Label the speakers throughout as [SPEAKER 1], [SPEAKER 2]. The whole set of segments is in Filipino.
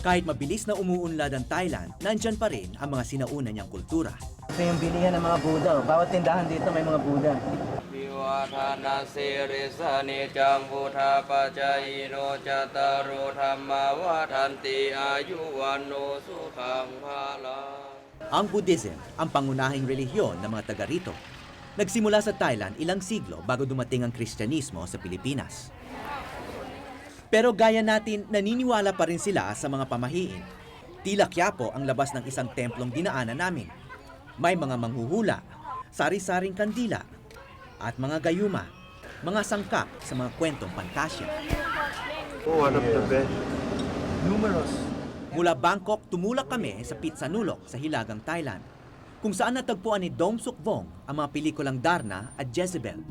[SPEAKER 1] Kahit mabilis na umuunlad ang Thailand, nandyan pa rin ang mga sinauna niyang kultura.
[SPEAKER 2] Ito yung bilihan ng mga Buddha. Bawat tindahan dito may mga Buddha.
[SPEAKER 3] วิวัฒนาสิริสนิจังพุทธาปัจจายโนจตารโอธรรมวัฏันติอายุวันโนสุขังภาลัง
[SPEAKER 1] Ang Buddhism, ang pangunahing relihiyon ng mga taga rito. Nagsimula sa Thailand ilang siglo bago dumating ang Kristyanismo sa Pilipinas. Pero gaya natin, naniniwala pa rin sila sa mga pamahiin. Tila Quiapo ang labas ng isang templong dinaanan namin. May mga manghuhula, sari-saring kandila, at mga gayuma, mga sangkap sa mga kwentong pantasya.
[SPEAKER 4] One of the best.
[SPEAKER 2] Numerous.
[SPEAKER 1] Mula Bangkok, tumulak kami sa Pitsanulok sa Hilagang Thailand, kung saan natagpuan ni Dom Sukvong ang mga pelikulang Darna at Jezebel.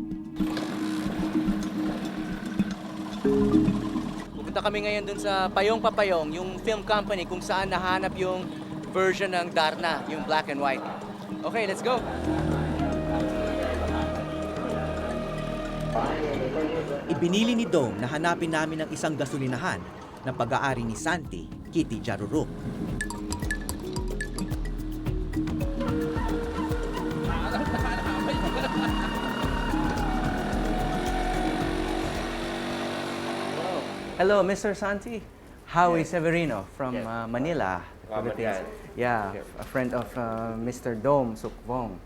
[SPEAKER 5] Pupunta kami ngayon dun sa Payong Papayong, yung film company kung saan nahanap yung version ng Darna, yung black and white. Okay, let's go!
[SPEAKER 1] Ibinili ni Dom na hanapin namin ang isang gasolinahan na pag-aari ni Santi, Kitty Jaruruk.
[SPEAKER 2] Hello, Mr. Santi. Howie Severino from Manila, Philippines. Yeah, a friend of Mr. Dom Sukvong.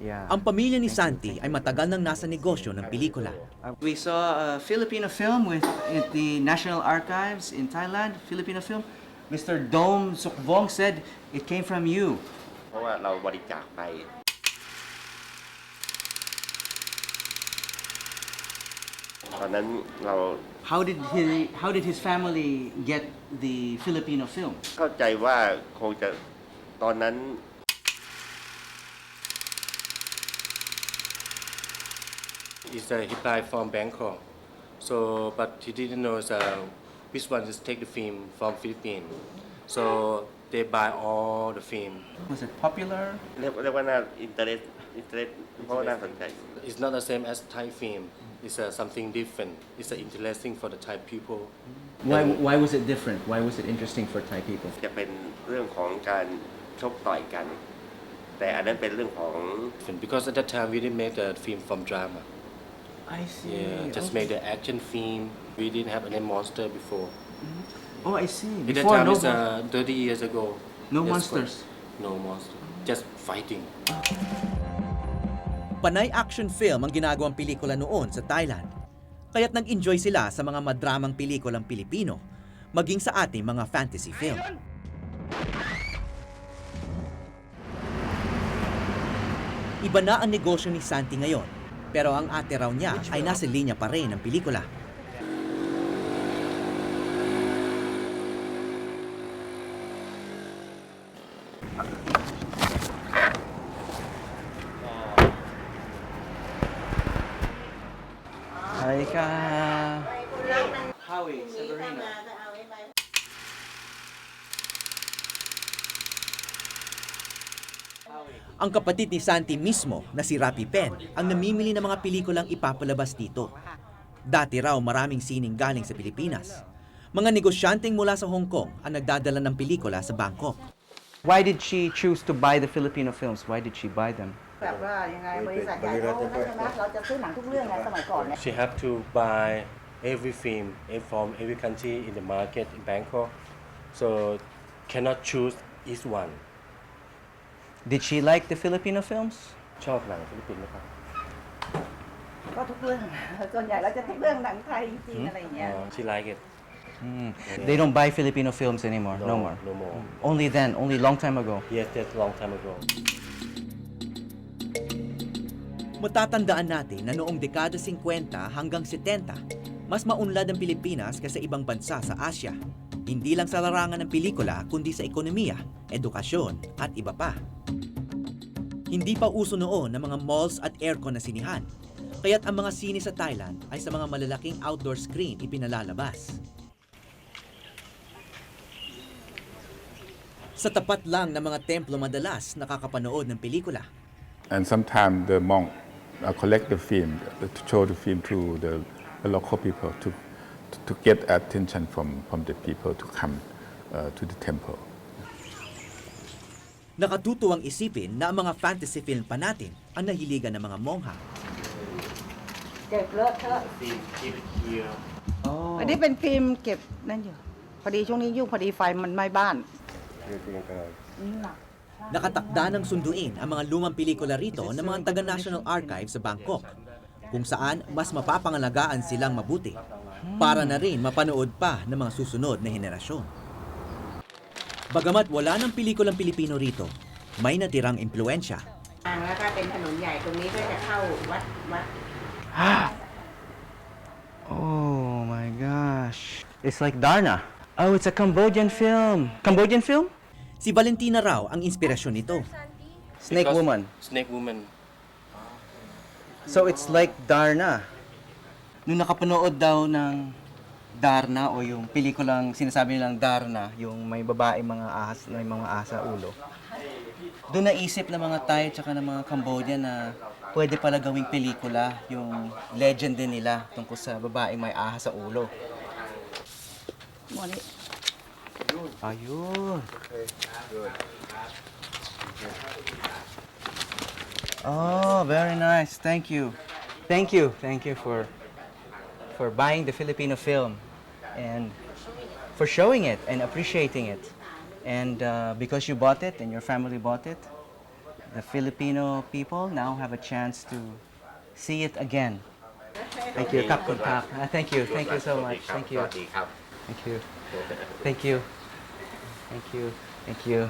[SPEAKER 2] Yeah.
[SPEAKER 1] Ang pamilya ni Santi ay matagal nang nasa negosyo ng pelikula.
[SPEAKER 2] We saw a Filipino film with at the National Archives in Thailand, Filipino film. Mr. Dom Sukvong said it came from you.
[SPEAKER 4] เพราะว่าเราบริจาคไป ตอนนั้นเรา
[SPEAKER 2] How did his family get the Filipino film?
[SPEAKER 4] เข้าใจว่าคงจะตอนนั้น
[SPEAKER 6] He applied from Bangkok, so but he didn't know which one to take the film from Philippines. So they buy all the film.
[SPEAKER 2] Was it popular?
[SPEAKER 4] เรียกว่าน่าอินเทอร์เน็ตเพราะว่าน่าสนใจ
[SPEAKER 6] It's not the same as Thai film. It's something different. It's interesting for the Thai people.
[SPEAKER 2] Why was it different? Why was it interesting for Thai people?
[SPEAKER 4] จะเป็นเรื่องของการชกต่อยกัน แต่อันนั้นเป็นเรื่องของ
[SPEAKER 6] Because at that time we didn't make the film from drama.
[SPEAKER 2] I see.
[SPEAKER 6] Yeah, just make the action film. We didn't have any monster before.
[SPEAKER 2] Oh, I see.
[SPEAKER 6] At that
[SPEAKER 2] Before
[SPEAKER 6] time,
[SPEAKER 2] no,
[SPEAKER 6] it's 30 years ago.
[SPEAKER 2] no
[SPEAKER 6] That's
[SPEAKER 2] monsters.
[SPEAKER 6] No monster. Just fighting.
[SPEAKER 1] Panay action film ang ginagawang pelikula noon sa Thailand. Kaya't nag-enjoy sila sa mga madramang pelikulang Pilipino, maging sa ating mga fantasy film. Iba na ang negosyo ni Santi ngayon, pero ang ate raw niya ay nasa linya pa rin ng pelikula.
[SPEAKER 2] Hi ka. Howie Severino.
[SPEAKER 1] Ang kapatid ni Santi mismo na si Rapi Pen ang namimili ng mga pelikulang ipapalabas dito. Dati raw maraming sining galing sa Pilipinas. Mga negosyanteng mula sa Hong Kong ang nagdadala ng pelikula sa Bangkok.
[SPEAKER 2] Why did she choose to buy the Filipino films? Why did she buy them?
[SPEAKER 7] แบบว่ายังไงบริษัทใหญ่เขาใช่ไหมเราจะซื้อหนังทุกเรื่องไงสมัยก่อนเนี่ย
[SPEAKER 6] She have to buy every film from every country in the market in Bangkok. So cannot choose each one.
[SPEAKER 2] Did she like the Filipino films?
[SPEAKER 6] ชอบหนังฟิลิปปินส์ไหมครับ
[SPEAKER 7] ก็ทุกเรื่อง ส่วนใหญ่เราจะทุกเรื่องหนังไทยจีนอะไรอย่างเงี้ย
[SPEAKER 6] She like it.
[SPEAKER 2] They don't buy Filipino films anymore. No more.
[SPEAKER 6] No more.
[SPEAKER 2] Only then. Only long time ago.
[SPEAKER 6] Yes, that's long time ago.
[SPEAKER 1] Matatandaan natin na noong dekada 50 hanggang 70, mas maunlad ang Pilipinas kaysa ibang bansa sa Asia. Hindi lang sa larangan ng pelikula, kundi sa ekonomiya, edukasyon, at iba pa. Hindi pa uso noon ng mga malls at aircon na sinihan, kaya't ang mga sine sa Thailand ay sa mga malalaking outdoor screen ipinalalabas. Sa tapat lang ng mga templo madalas nakakapanood ng pelikula.
[SPEAKER 8] And sometimes the monk collect the film to show the film to the local people to get attention from the people to come to the temple.
[SPEAKER 1] Nakatutuwang isipin na ang mga fantasy film pa natin ang nahiligan ng mga mongha.
[SPEAKER 7] เก็บเลอะเทอะ
[SPEAKER 2] Oh.
[SPEAKER 7] อันนี้เป็นฟิล์มเก็บนั่นอยู่ พอดีช่วงนี้ยุ่งพอดีไฟมันไหม้บ้านนี่หนัก
[SPEAKER 1] Nakatakda ng sunduin ang mga lumang pelikula rito ng mga taga-National Archives sa Bangkok, kung saan mas mapapangalagaan silang mabuti para na rin mapanood pa ng mga susunod na henerasyon. Bagamat wala ng pelikulang Pilipino rito, may natirang impluensya.
[SPEAKER 7] แล้วก็เป็นถนนใหญ่ตรงนี้ก็จะเข้าวัด
[SPEAKER 2] Oh my gosh. It's like Darna. Oh, it's a Cambodian film. Cambodian film?
[SPEAKER 1] Si Valentina raw ang inspirasyon nito.
[SPEAKER 2] Snake
[SPEAKER 6] Because
[SPEAKER 2] Woman.
[SPEAKER 6] Snake Woman.
[SPEAKER 2] So it's like Darna. Nung nakapanood daw ng Darna o yung pelikulang sinasabi nilang Darna, yung may babae mga ahas, may mga ahas sa ulo. Doon naisip ng mga Thai at ng mga Cambodian na pwede pala gawing pelikula yung legend din nila tungkol sa babaeng may ahas sa ulo.
[SPEAKER 7] หมดนี้
[SPEAKER 2] Ayun. Oh, very nice. Thank you. Thank you. Thank you for buying the Filipino film and for showing it and appreciating it. And because you bought it and your family bought it, the Filipino people now have a chance to see it again. Thank you. Kap, kap. Thank you. Thank you so much. Thank you. Thank you. Thank you. Thank you. Thank you.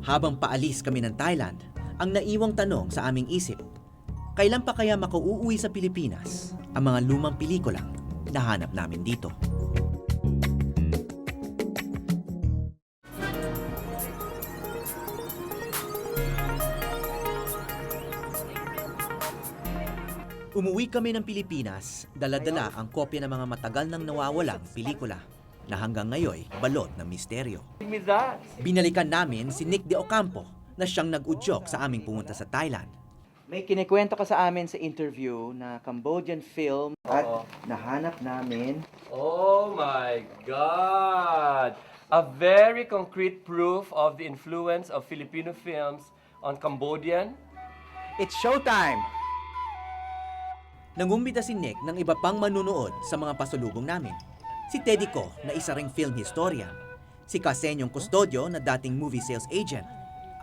[SPEAKER 1] Habang paalis kami ng Thailand, ang naiwang tanong sa aming isip, kailan pa kaya makauuwi sa Pilipinas ang mga lumang pelikulang nahanap namin dito? Umuwi kami ng Pilipinas, dala-dala ang kopya ng mga matagal nang nawawalang pelikula na hanggang ngayon balot ng misteryo. Binalikan namin si Nick De Ocampo na siyang nag-udyok sa aming pumunta sa Thailand.
[SPEAKER 2] May kinikwento ka sa amin sa interview na Cambodian film at nahanap namin.
[SPEAKER 9] Oh my God! A very concrete proof of the influence of Filipino films on Cambodian.
[SPEAKER 2] It's showtime!
[SPEAKER 1] Nangumbita si Nick ng iba pang manunood sa mga pasalubong namin. Si Teddy Ko na isa ring film historian, si Kasenyong Custodio na dating movie sales agent,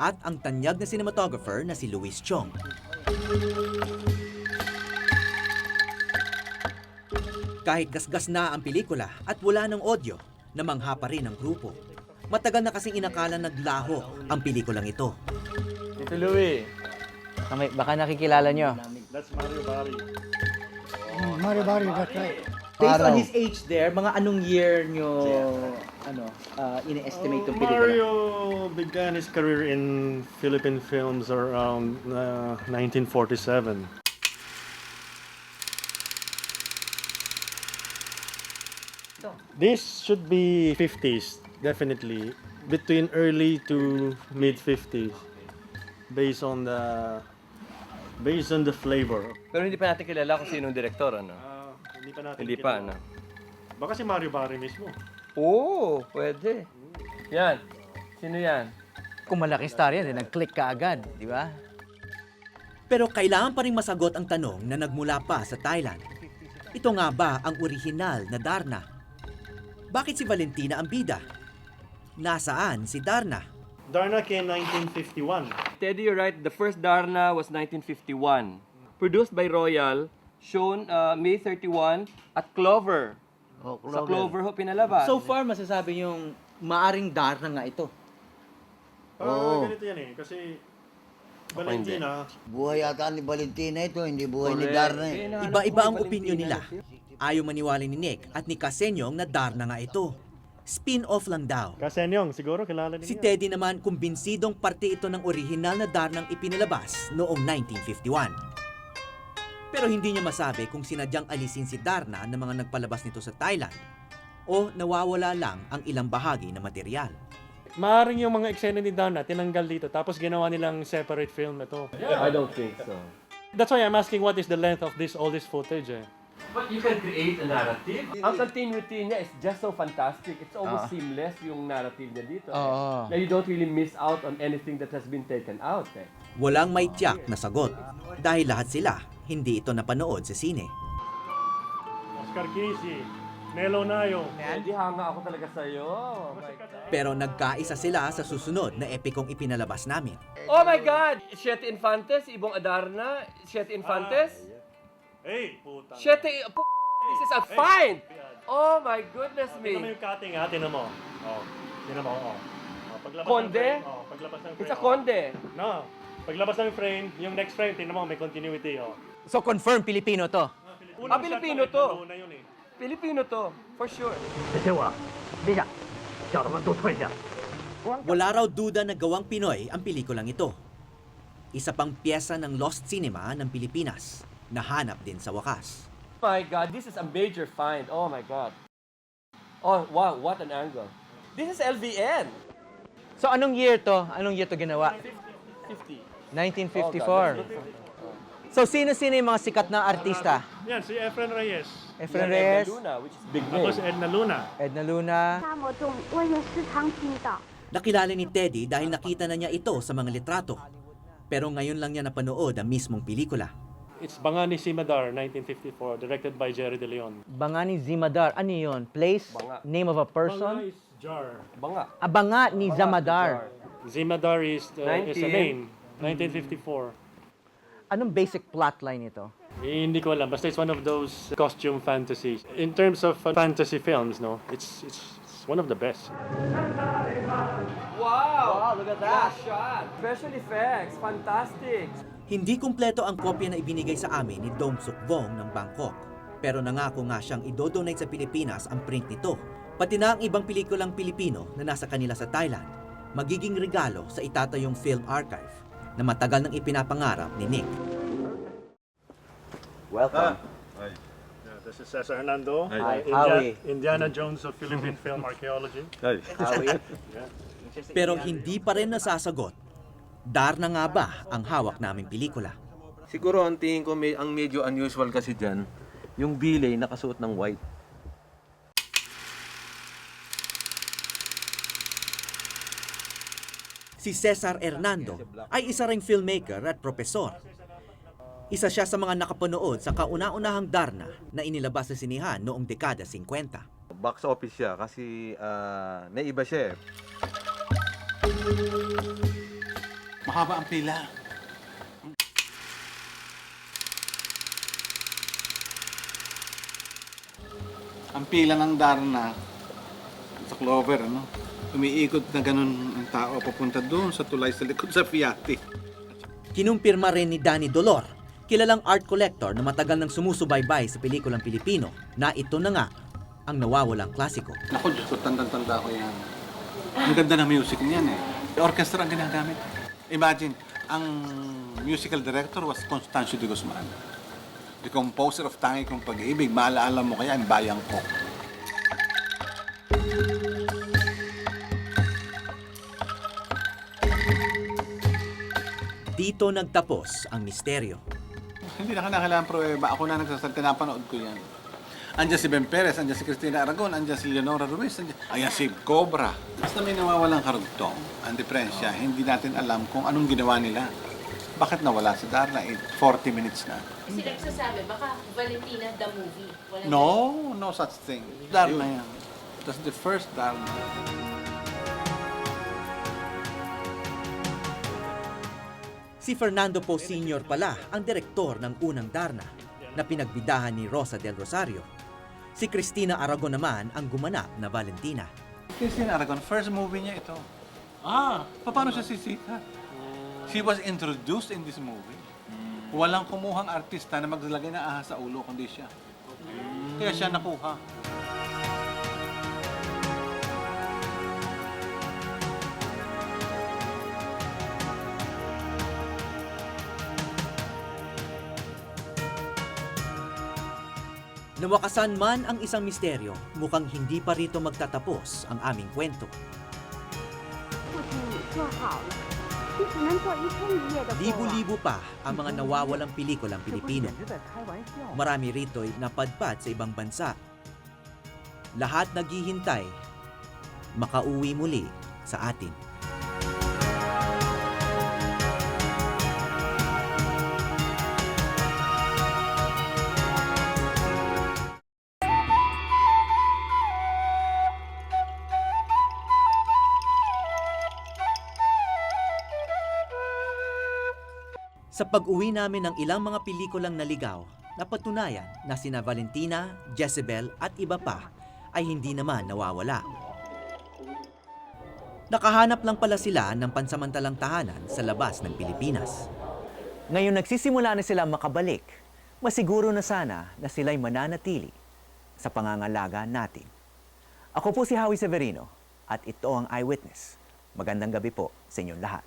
[SPEAKER 1] at ang tanyag na cinematographer na si Luis Chong. Kahit gasgas na ang pelikula at wala ng audio, namangha pa rin ang grupo. Matagal na kasing inakala naglaho ang pelikulang ito.
[SPEAKER 5] Tito Louie, baka nakikilala nyo.
[SPEAKER 2] Based on his age there, mga anong year nyo ine-estimate yung pelikula?
[SPEAKER 10] Mario began his career in Philippine films around 1947. This should be 50s, definitely. Between early to mid 50s. Based on the flavor.
[SPEAKER 9] Pero hindi pa natin kilala kung sinong direktor, ano?
[SPEAKER 10] Hindi pa natin
[SPEAKER 9] Hindi pa, ano?
[SPEAKER 10] Baka si Mario Barry mismo.
[SPEAKER 9] Oo, pwede. Yan. Sino yan?
[SPEAKER 5] Kung malaki star yan, nag-click ka agad, di ba?
[SPEAKER 1] Pero kailangan pa rin masagot ang tanong na nagmula pa sa Thailand. Ito nga ba ang orihinal na Darna? Bakit si Valentina ang bida? Nasaan si Darna?
[SPEAKER 10] Darna came 1951.
[SPEAKER 9] Teddy, you're right. The first Darna was 1951. Produced by Royal, shown May 31 at Clover. Sa Clover ho pinalabas.
[SPEAKER 2] So far, masasabi yung maaring Darna nga ito.
[SPEAKER 10] Ganito yan eh. Kasi Valentina,
[SPEAKER 11] Buhay ata ni Valentina ito, hindi buhay ni Darna eh.
[SPEAKER 1] Iba-iba ang opinyon nila. Ayaw maniwala ni Nick at ni Kasenyong na Darna nga ito. Spin-off lang daw.
[SPEAKER 10] Kasenyong, siguro kilala niyo.
[SPEAKER 1] Si Teddy naman kumbinsidong parte ito ng orihinal na Darnang ipinalabas noong 1951. Pero hindi niya masabi kung sinadyang alisin si Darna ng mga nagpalabas nito sa Thailand o nawawala lang ang ilang bahagi na material.
[SPEAKER 10] Maaring yung mga eksena ni Darna tinanggal dito tapos ginawa nilang separate film ito.
[SPEAKER 9] I don't think so.
[SPEAKER 10] That's why I'm asking what is the length of all this footage eh.
[SPEAKER 9] But you can create a narrative. Ang continuity niya is just so fantastic. It's almost seamless yung narrative niya dito. Na you don't really miss out on anything that has been taken out.
[SPEAKER 1] Walang may tiyak na sagot dahil lahat sila hindi ito napanood sa sine.
[SPEAKER 10] Oscar Casey, Nelo Nayo.
[SPEAKER 9] Hindi hanga ako talaga sa'yo. Oh my God.
[SPEAKER 1] Pero nagkaisa sila sa susunod na epikong ipinalabas namin.
[SPEAKER 9] Oh my God! Siete Infantes, Ibong Adarna, Siete Infantes.
[SPEAKER 10] Hey, puta.
[SPEAKER 9] Siete... This is a find! Oh my goodness
[SPEAKER 10] Tingnan mo
[SPEAKER 9] me!
[SPEAKER 10] yung cutting ha, tingnan mo. Oh, tingnan mo, oh. Paglabas
[SPEAKER 9] Konde?
[SPEAKER 10] ng frame, paglabas ng frame.
[SPEAKER 9] It's a konde.
[SPEAKER 10] No, paglabas ng frame, yung next frame, tingnan mo, may continuity, oh.
[SPEAKER 5] So confirm Pilipino to.
[SPEAKER 10] Unang
[SPEAKER 9] Pilipino
[SPEAKER 10] shot
[SPEAKER 9] to.
[SPEAKER 10] ng Luna yun eh.
[SPEAKER 9] Filipino to, for sure.
[SPEAKER 1] Wala raw duda na gawang Pinoy ang pelikulang ito. Isa pang piyesa ng lost cinema ng Pilipinas, nahanap din sa wakas.
[SPEAKER 9] My God, this is a major find. Oh my God. Oh, wow, what an angle. This is LVN.
[SPEAKER 5] So anong year to? Anong year to ginawa?
[SPEAKER 9] 50.
[SPEAKER 5] 1954. So sino-sino yung mga sikat na artista?
[SPEAKER 10] Yan, si Efren Reyes.
[SPEAKER 5] Efren Reyes,
[SPEAKER 9] Luna, which is big
[SPEAKER 10] Ako
[SPEAKER 9] name.
[SPEAKER 10] si Edna Luna.
[SPEAKER 5] Edna Luna.
[SPEAKER 1] Nakilala ni Teddy dahil nakita na niya ito sa mga litrato. Pero ngayon lang niya napanood ang mismong pelikula.
[SPEAKER 10] It's Bangani Simadar, 1954, directed by Jerry De Leon.
[SPEAKER 5] Bangani Zimadar. Ano yun? Place?
[SPEAKER 9] Banga.
[SPEAKER 5] Name of a
[SPEAKER 10] Banga
[SPEAKER 5] person?
[SPEAKER 10] is jar.
[SPEAKER 9] Banga.
[SPEAKER 5] Abanga ni Zamadar.
[SPEAKER 10] Zimadar is a
[SPEAKER 9] 19.
[SPEAKER 10] name, 1954.
[SPEAKER 5] Anong basic plotline ito?
[SPEAKER 10] Hindi ko alam, basta it's one of those costume fantasies. In terms of fantasy films, no, it's one of the best.
[SPEAKER 9] Wow! Look at that shot. Special effects, fantastic.
[SPEAKER 1] Hindi kumpleto ang kopya na ibinigay sa amin ni Dong Suk Vong ng Bangkok. Pero nangako nga siyang idodonate sa Pilipinas ang print nito, pati na ang ibang pelikulang Pilipino na nasa kanila sa Thailand, magiging regalo sa itatayong film archive na matagal nang ipinapangarap ni Nick.
[SPEAKER 2] Welcome.
[SPEAKER 10] This is Cesar Hernando,
[SPEAKER 2] Hi. Howie.
[SPEAKER 10] Indiana Jones of Philippine film archaeology.
[SPEAKER 2] Howie.
[SPEAKER 1] Pero hindi pa rin nasasagot, Darna nga ba ang hawak naming pelikula?
[SPEAKER 12] Siguro ang tingin ko ang medyo unusual kasi dyan, yung bilay nakasuot ng white.
[SPEAKER 1] Si Cesar Hernando ay isa ring filmmaker at propesor. Isa siya sa mga nakapanood sa kauna-unahang Darna na inilabas sa sinihan noong dekada 50.
[SPEAKER 12] Box office siya kasi naiba siya eh.
[SPEAKER 13] Mahaba ang pila. Ang pila ng Darna sa Clover, ano? Umiikot na ganun ang tao papunta doon sa tulay sa likod sa Fiati.
[SPEAKER 1] Kinumpirma rin ni Danny Dolor, kilalang art collector na matagal nang sumusubaybay sa pelikulang Pilipino, na ito na nga ang nawawalang klasiko.
[SPEAKER 13] Naku, Diyos ko, tanda-tanda ko yan. Ang ganda ng music niyan eh. Orchestra ang ginagamit. Imagine, ang musical director was Constancio de Guzman. The composer of Tangi Kong Pag-ibig, maalaala mo kaya ang Bayang Ko.
[SPEAKER 1] Dito nagtapos ang misteryo.
[SPEAKER 13] Hindi na kailangan pruweba. Ako na nagsasalita, napanood ko yan. Andiyan si Ben Perez, andiyan si Cristina Aragon, andiyan si Leonora Ruiz, ayan si Cobra. Basta may nawawalang karugtong, ang diferensya, hindi natin alam kung anong ginawa nila. Bakit nawala si Darna? 40 minutes na.
[SPEAKER 14] Kasi nagsasabi, baka Valentina the movie.
[SPEAKER 13] No such thing. Darna yan. That's the first Darna.
[SPEAKER 1] Si Fernando Po Sr. pala ang direktor ng unang Darna na pinagbidahan ni Rosa del Rosario. Si Cristina Aragon naman ang gumanap na Valentina.
[SPEAKER 13] Cristina Aragon, first movie niya ito. Paano siya sisita? She was introduced in this movie. Walang kumuhang artista na maglalagay na ahas sa ulo kundi siya. Kaya siya nakuha.
[SPEAKER 1] Nawakasan man ang isang misteryo, mukhang hindi pa rito magtatapos ang aming kwento. Libo-libo pa ang mga nawawalang pelikulang Pilipino. Marami rito'y napadpad sa ibang bansa. Lahat naghihintay makauwi muli sa atin. Sa pag-uwi namin ng ilang mga pelikulang naligaw, napatunayan na sina Valentina, Jezebel at iba pa ay hindi naman nawawala. Nakahanap lang pala sila ng pansamantalang tahanan sa labas ng Pilipinas. Ngayon nagsisimula na sila makabalik, masiguro na sana na sila'y mananatili sa pangangalaga natin. Ako po si Howie Severino at ito ang Eyewitness. Magandang gabi po sa inyong lahat.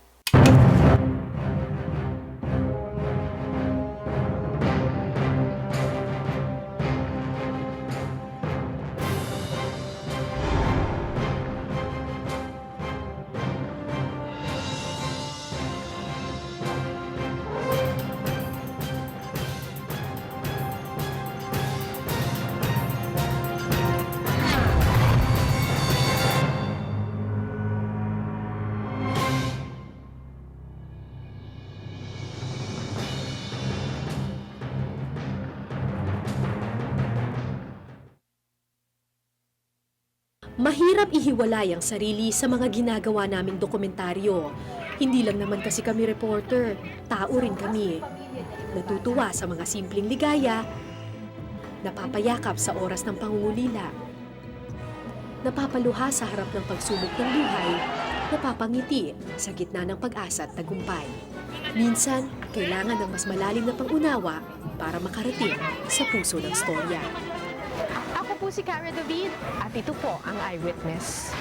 [SPEAKER 15] Mahirap ihiwalay ang sarili sa mga ginagawa naming dokumentaryo. Hindi lang naman kasi kami reporter, tao rin kami. Natutuwa sa mga simpleng ligaya, napapayakap sa oras ng pangungulila, napapaluha sa harap ng pagsubok ng buhay, napapangiti sa gitna ng pag-asa at tagumpay. Minsan, kailangan ng mas malalim na pangunawa para makarating sa puso ng storya.
[SPEAKER 14] Ako po si Cara David at ito po ang Eyewitness.